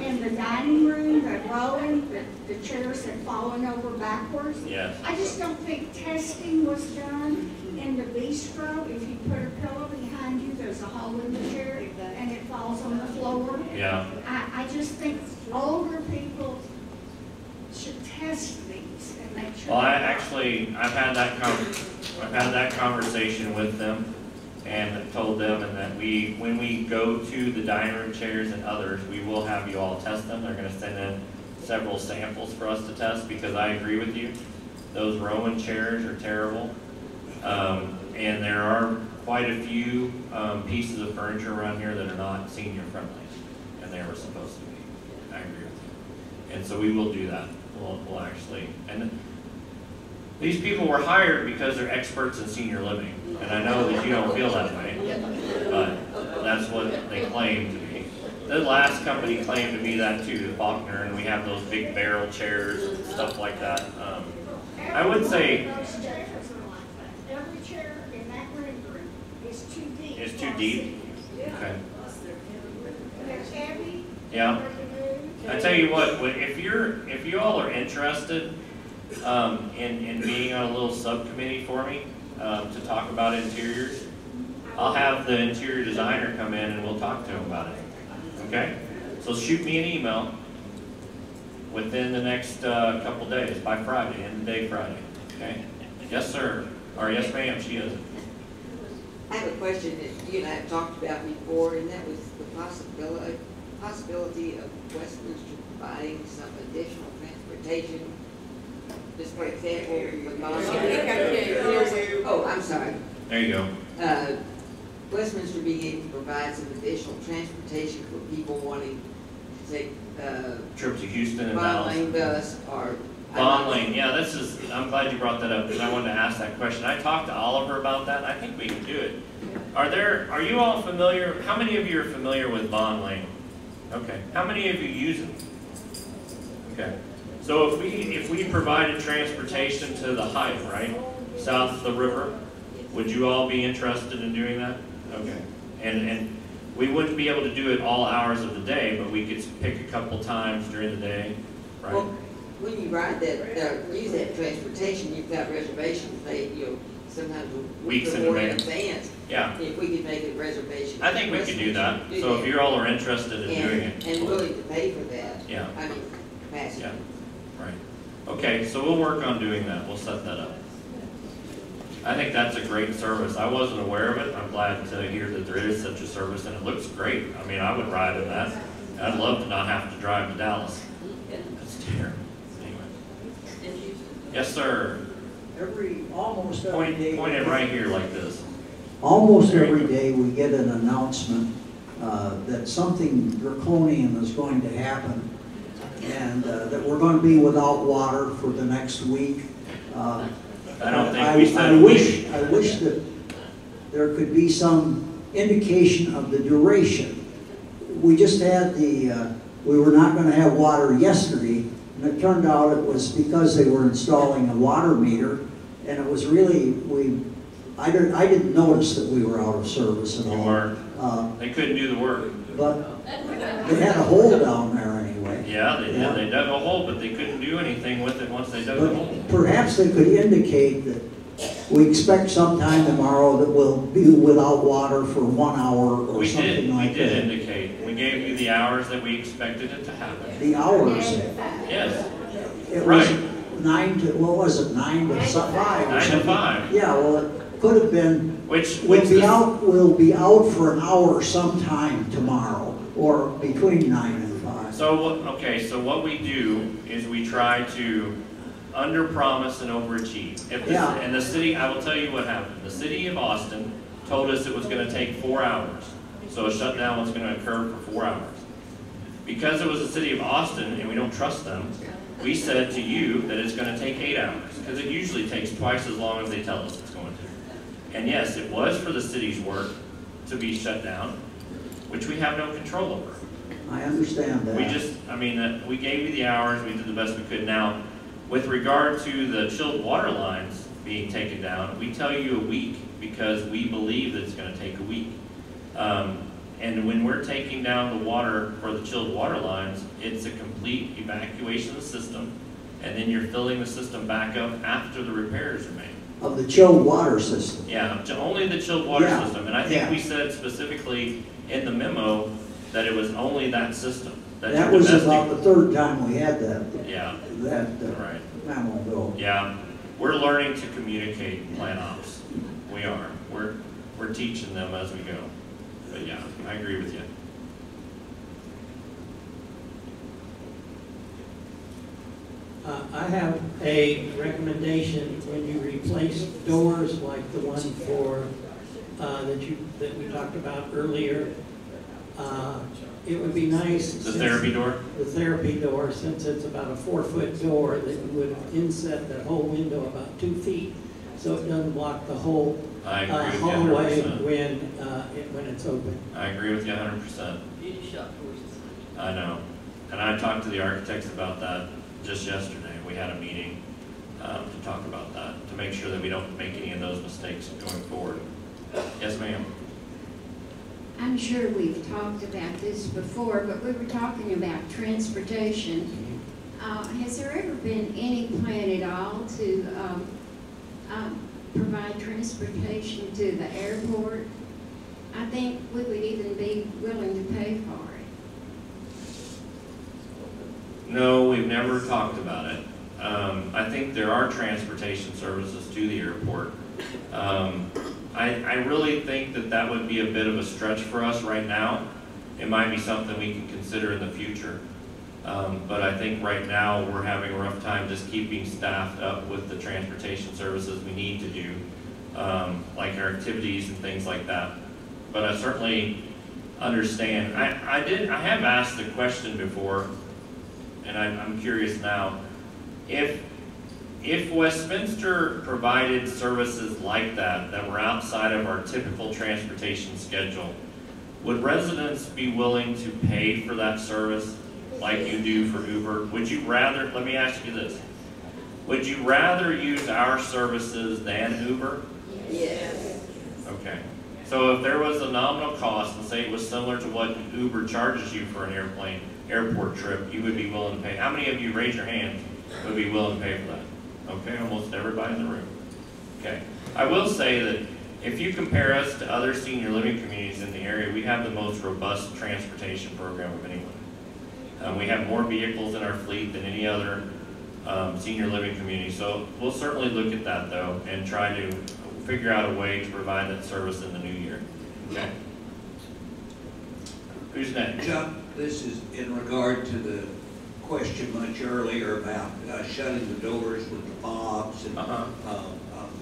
in the dining room, the rolling, the chairs had fallen over backwards. Yes. I just don't think testing was done in the bistro. If you put a pillow behind you, there's a hole in the chair and it falls on the floor. Yeah. I just think older people should test these and make sure. Well, I've had that conversation with them, and told them, and that when we go to the dining room chairs and others, we will have you all test them. They're going to send in several samples for us to test, because I agree with you. Those Rowan chairs are terrible, and there are quite a few pieces of furniture around here that are not senior friendly, and they were supposed to be. I agree with you, and so we will do that. We'll actually, and these people were hired because they're experts in senior living, and I know that you don't feel that way, but that's what they claim to be. The last company claimed to be that too, Faulkner, and we have those big barrel chairs and stuff like that. I would say Those chairs are like that. Every chair in that rendering is too deep. it's too deep. Okay. They're heavy. Yeah. I tell you what, if you all are interested in being on a little subcommittee for me to talk about interiors, I'll have the interior designer come in and we'll talk to him about it. Okay? So shoot me an email within the next couple days, by Friday, end of day Friday. Okay? Yes, sir. Or yes, ma'am, she is. I have a question that you and I have talked about before, and that was the possibility of Westminster providing some additional transportation. Just for example, the oh, I'm sorry. There you go. Westminster being able to provide some additional transportation for people wanting to take Trip to Houston and Bond Dallas. Lane bus or Bond Lane, yeah, I'm glad you brought that up, because I wanted to ask that question. I talked to Oliver about that, and I think we can do it. Are you all familiar, how many of you are familiar with Bond Lane? Okay, how many of you use it? Okay, so if we provided transportation to the height, right, south of the river, would you all be interested in doing that? Okay, and we wouldn't be able to do it all hours of the day, but we could pick a couple times during the day, right? Well, when you ride that, use that transportation, you've got reservations, sometimes Weeks in more in advance. advance. Yeah. If we could make a reservation. I think we could do that. So if you all are interested in doing it. And willing to pay for that. Yeah. I mean, capacity. Yeah, right. Okay, so we'll work on doing that. We'll set that up. I think that's a great service. I wasn't aware of it. I'm glad to hear that there is such a service, and it looks great. I mean, I would ride in that. I'd love to not have to drive to Dallas. That's terrible. Anyway. Yes, sir. Almost every day. Point it right here like this. Almost There you every go. day, we get an announcement that something draconian is going to happen, and that we're going to be without water for the next week. I don't think we said a week. I wish that there could be some indication of the duration. We just had we were not going to have water yesterday, and it turned out it was because they were installing a water meter, and it was really, I didn't notice that we were out of service at all. You weren't. They couldn't do the work. But they had a hole down there anyway. Yeah, they did. They dug a hole, but they couldn't do anything with it once they dug the hole. But perhaps they could indicate that we expect sometime tomorrow that we'll be without water for 1 hour or something like that. We did indicate. We gave you the hours that we expected it to happen. The hours. Yes. It Right. was 9 to, what was it, 9 to 5? 9 to 5. Yeah, well, it could have been, Which we'll be out for an hour sometime tomorrow, or between 9 and 5. So what we do is we try to under-promise and overachieve. And the city, I will tell you what happened. The city of Austin told us it was going to take 4 hours. So a shutdown was going to occur for 4 hours. Because it was the city of Austin and we don't trust them, we said to you that it's going to take 8 hours, because it usually takes twice as long as they tell us it's going to. And yes, it was for the city's work to be shut down, which we have no control over. I understand that. We gave you the hours, we did the best we could. Now, with regard to the chilled water lines being taken down, we tell you a week because we believe that it's going to take a week. And when we're taking down the water for the chilled water lines, it's a complete evacuation of the system, and then you're filling the system back up after the repairs are made. Of the chilled water system. Yeah, only the chilled water Yeah. system. And I think Yeah. we said specifically in the memo that it was only that system. That your was domestic- about the third time we had that Yeah, right. Memo bill. yeah. We're learning to communicate plan ops. We are. We're teaching them as we go. But yeah, I agree with you. I have a recommendation when you replace doors like the one for, that we talked about earlier. It would be nice. The therapy door? The therapy door, since it's about a 4-foot door, that you would inset that whole window about 2 feet so it doesn't block the whole I agree with you hallway 100%. when it's open. I agree with you 100%. I know. And I talked to the architects about that just yesterday. We had a meeting to talk about that, to make sure that we don't make any of those mistakes going forward. Yes, ma'am. I'm sure we've talked about this before, but we were talking about transportation. Has there ever been any plan at all to provide transportation to the airport? I think we would even be willing to pay for it. No, we've never talked about it. I think there are transportation services to the airport. I really think that that would be a bit of a stretch for us right now. It might be something we can consider in the future. But I think right now we're having a rough time just keeping staffed up with the transportation services we need to do, like our activities and things like that. But I certainly understand. I have asked the question before, and I'm curious now. If Westminster provided services like that were outside of our typical transportation schedule, would residents be willing to pay for that service like you do for Uber? Would you rather, let me ask you this, would you rather use our services than Uber? Yes. Okay. So if there was a nominal cost, and say it was similar to what Uber charges you for an airport trip, you would be willing to pay. How many of you, raise your hand, would be willing to pay for that? Okay, almost everybody in the room. Okay. I will say that if you compare us to other senior living communities in the area, we have the most robust transportation program of anyone. We have more vehicles in our fleet than any other senior living community. So we'll certainly look at that though and try to figure out a way to provide that service in the new year. Okay. Who's next? Chuck, this is in regard to the question much earlier about shutting the doors with the fobs and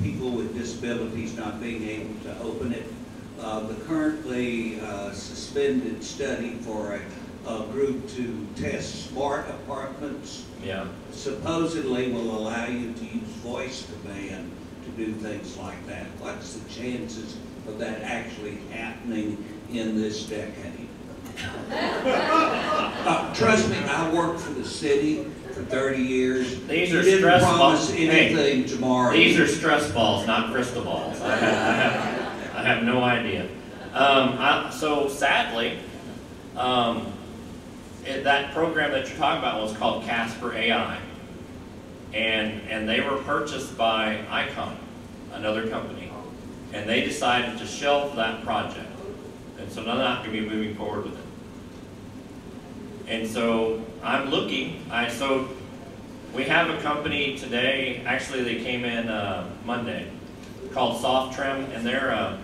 people with disabilities not being able to open it. The currently suspended study for a group to test smart apartments supposedly will allow you to use voice command to do things like that. What's the chances of that actually happening in this decade? Trust me, I worked for the city for 30 years. These you are didn't stress promise balls. anything tomorrow. These are stress balls, not crystal balls. I have no idea. So sadly, that program that you're talking about was called Casper AI, and they were purchased by Icon, another company, and they decided to shelve that project, and so they're not going to be moving forward with it. And so I'm looking. So we have a company today. Actually, they came in Monday, called SoftTrim, and they're a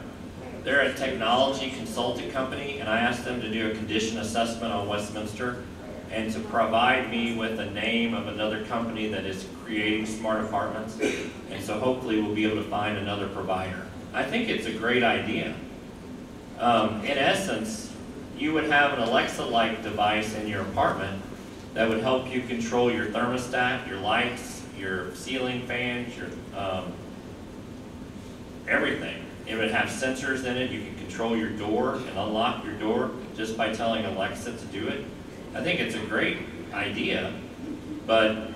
technology consulting company. And I asked them to do a condition assessment on Westminster, and to provide me with a name of another company that is creating smart apartments. And so hopefully we'll be able to find another provider. I think it's a great idea. In essence, you would have an Alexa-like device in your apartment that would help you control your thermostat, your lights, your ceiling fans, your everything. It would have sensors in it. You can control your door and unlock your door just by telling Alexa to do it. I think it's a great idea, but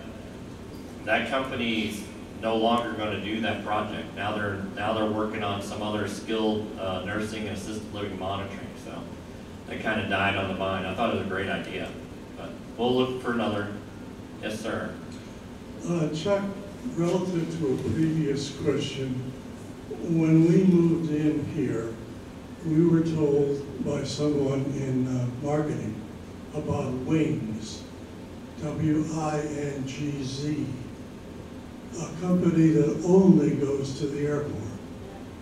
that company's no longer going to do that project. Now they're working on some other skilled nursing and assisted living monitoring. So that kind of died on the vine. I thought it was a great idea, but we'll look for another. Yes, sir. Chuck, relative to a previous question, when we moved in here, we were told by someone in marketing about Wings, W-I-N-G-Z, a company that only goes to the airport.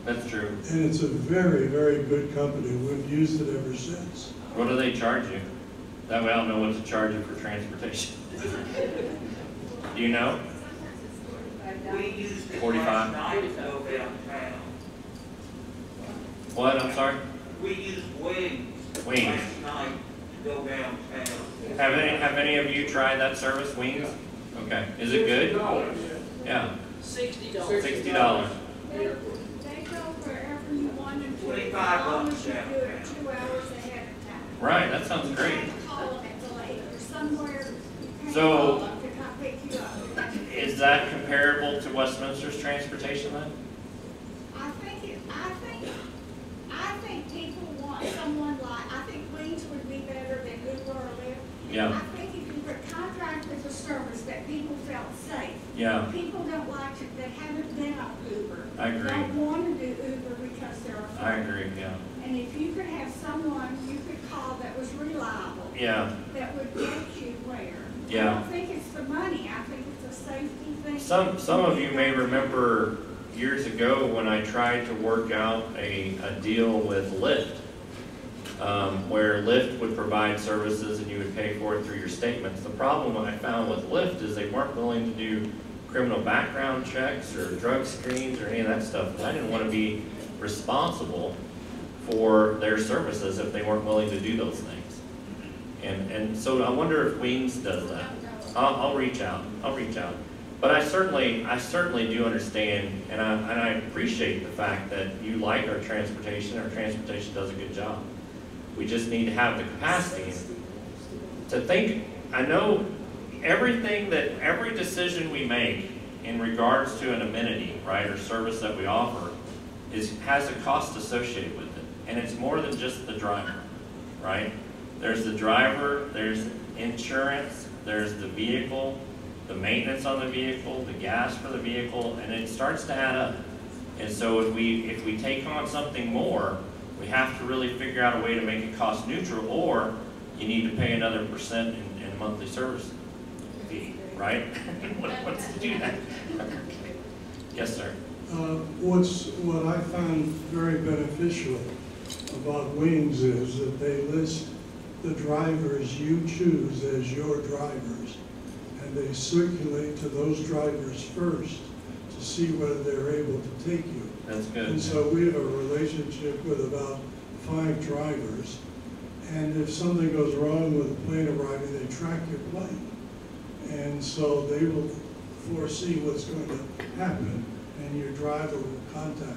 That's true. And it's a very, very good company. We've used it ever since. What do they charge you? That way I don't know what to charge you for transportation. Do you know? We used it 45? last night to go downtown. What? I'm sorry? We used Wings last night to go downtown. Have any of you tried that service, Wings? Okay. Is it good? Yeah. $60. $60. They go wherever you want them to, $25 as long as you down. do it 2 hours ahead of time. Right. That sounds great. You can't call them at the lake or somewhere. You can't So, call them to come pick you up. Is that comparable to Westminster's transportation then? I think people want someone like, I think Wings would be better than Uber or Lyft. Yeah. I think if you could contract with a service that people felt safe. Yeah. People don't like to, that haven't been on Uber. I agree. Don't want to do Uber because they're afraid. I agree, yeah. And if you could have someone you could call that was reliable. Yeah. That would get you where. Yeah. I don't think it's the money, I think it's a safety thing. Some of you may remember years ago when I tried to work out a deal with Lyft, where Lyft would provide services and you would pay for it through your statements. The problem I found with Lyft is they weren't willing to do criminal background checks or drug screens or any of that stuff. And I didn't want to be responsible for their services if they weren't willing to do those things. And so I wonder if Wings does that. I'll reach out. But I certainly do understand, and I appreciate the fact that you like our transportation. Our transportation does a good job. We just need to have the capacity to think. I know every decision we make in regards to an amenity, right, or service that we offer has a cost associated with it. And it's more than just the driver, right? There's the driver, there's insurance, there's the vehicle, the maintenance on the vehicle, the gas for the vehicle, and it starts to add up. And so if we take on something more, we have to really figure out a way to make it cost neutral, or you need to pay another % in monthly service fee. right? What's to do that? Yes, sir. What I found very beneficial about Wings is that they list the drivers you choose as your drivers, and they circulate to those drivers first to see whether they're able to take you. That's good. And so we have a relationship with about 5 drivers, and if something goes wrong with a plane arriving, they track your plane. And so they will foresee what's going to happen, and your driver will contact you.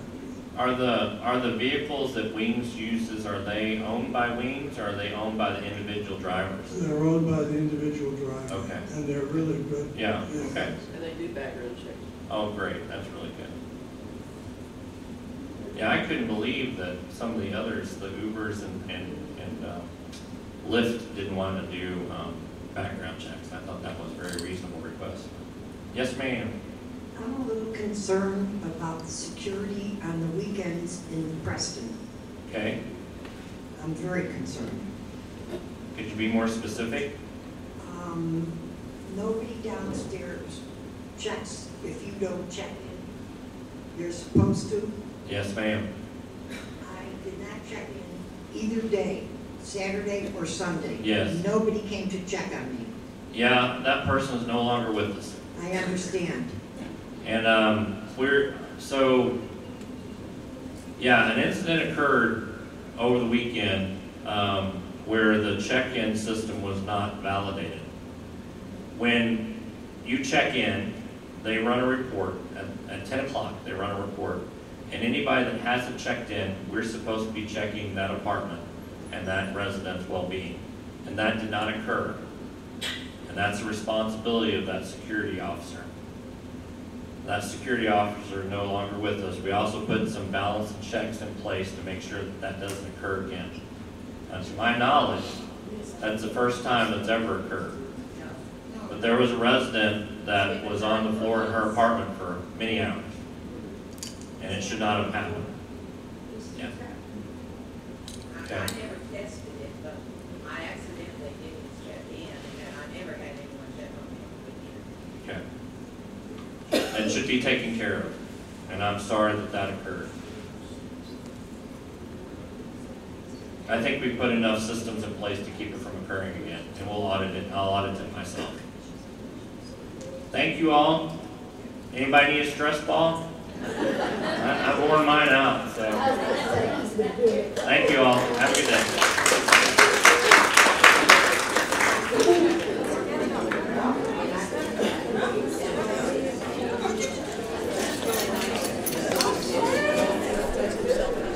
Are the vehicles that Wings uses, are they owned by Wings, or are they owned by the individual drivers? They're owned by the individual driver. Okay. And they're really good. Yeah, okay. And they do background checks. Oh, great, that's really good. Yeah, I couldn't believe that some of the others, the Ubers and Lyft, didn't want to do background checks. I thought that was a very reasonable request. Yes, ma'am. I'm a little concerned about the security on the weekends in Preston. Okay. I'm very concerned. Could you be more specific? Nobody downstairs checks if you don't check in. You're supposed to. Yes, ma'am. I did not check in either day, Saturday or Sunday. Yes. Nobody came to check on me. Yeah, that person is no longer with us. I understand. And yeah, an incident occurred over the weekend where the check-in system was not validated. When you check in, they run a report. At 10 o'clock, they run a report. And anybody that hasn't checked in, we're supposed to be checking that apartment and that resident's well-being. And that did not occur. And that's the responsibility of that security officer. That security officer is no longer with us. We also put some balance and checks in place to make sure that that doesn't occur again. And to my knowledge, that's the first time that's ever occurred. But there was a resident that was on the floor in her apartment for many hours. And it should not have happened. Yeah. Okay. I never tested it, but I accidentally didn't check in, and I never had anyone check on me. Okay. It should be taken care of, and I'm sorry that that occurred. I think we put enough systems in place to keep it from occurring again, and we'll audit it. I'll audit it myself. Thank you all. Anybody need a stress ball? I've worn mine out, so. Thank you all. Have a good day.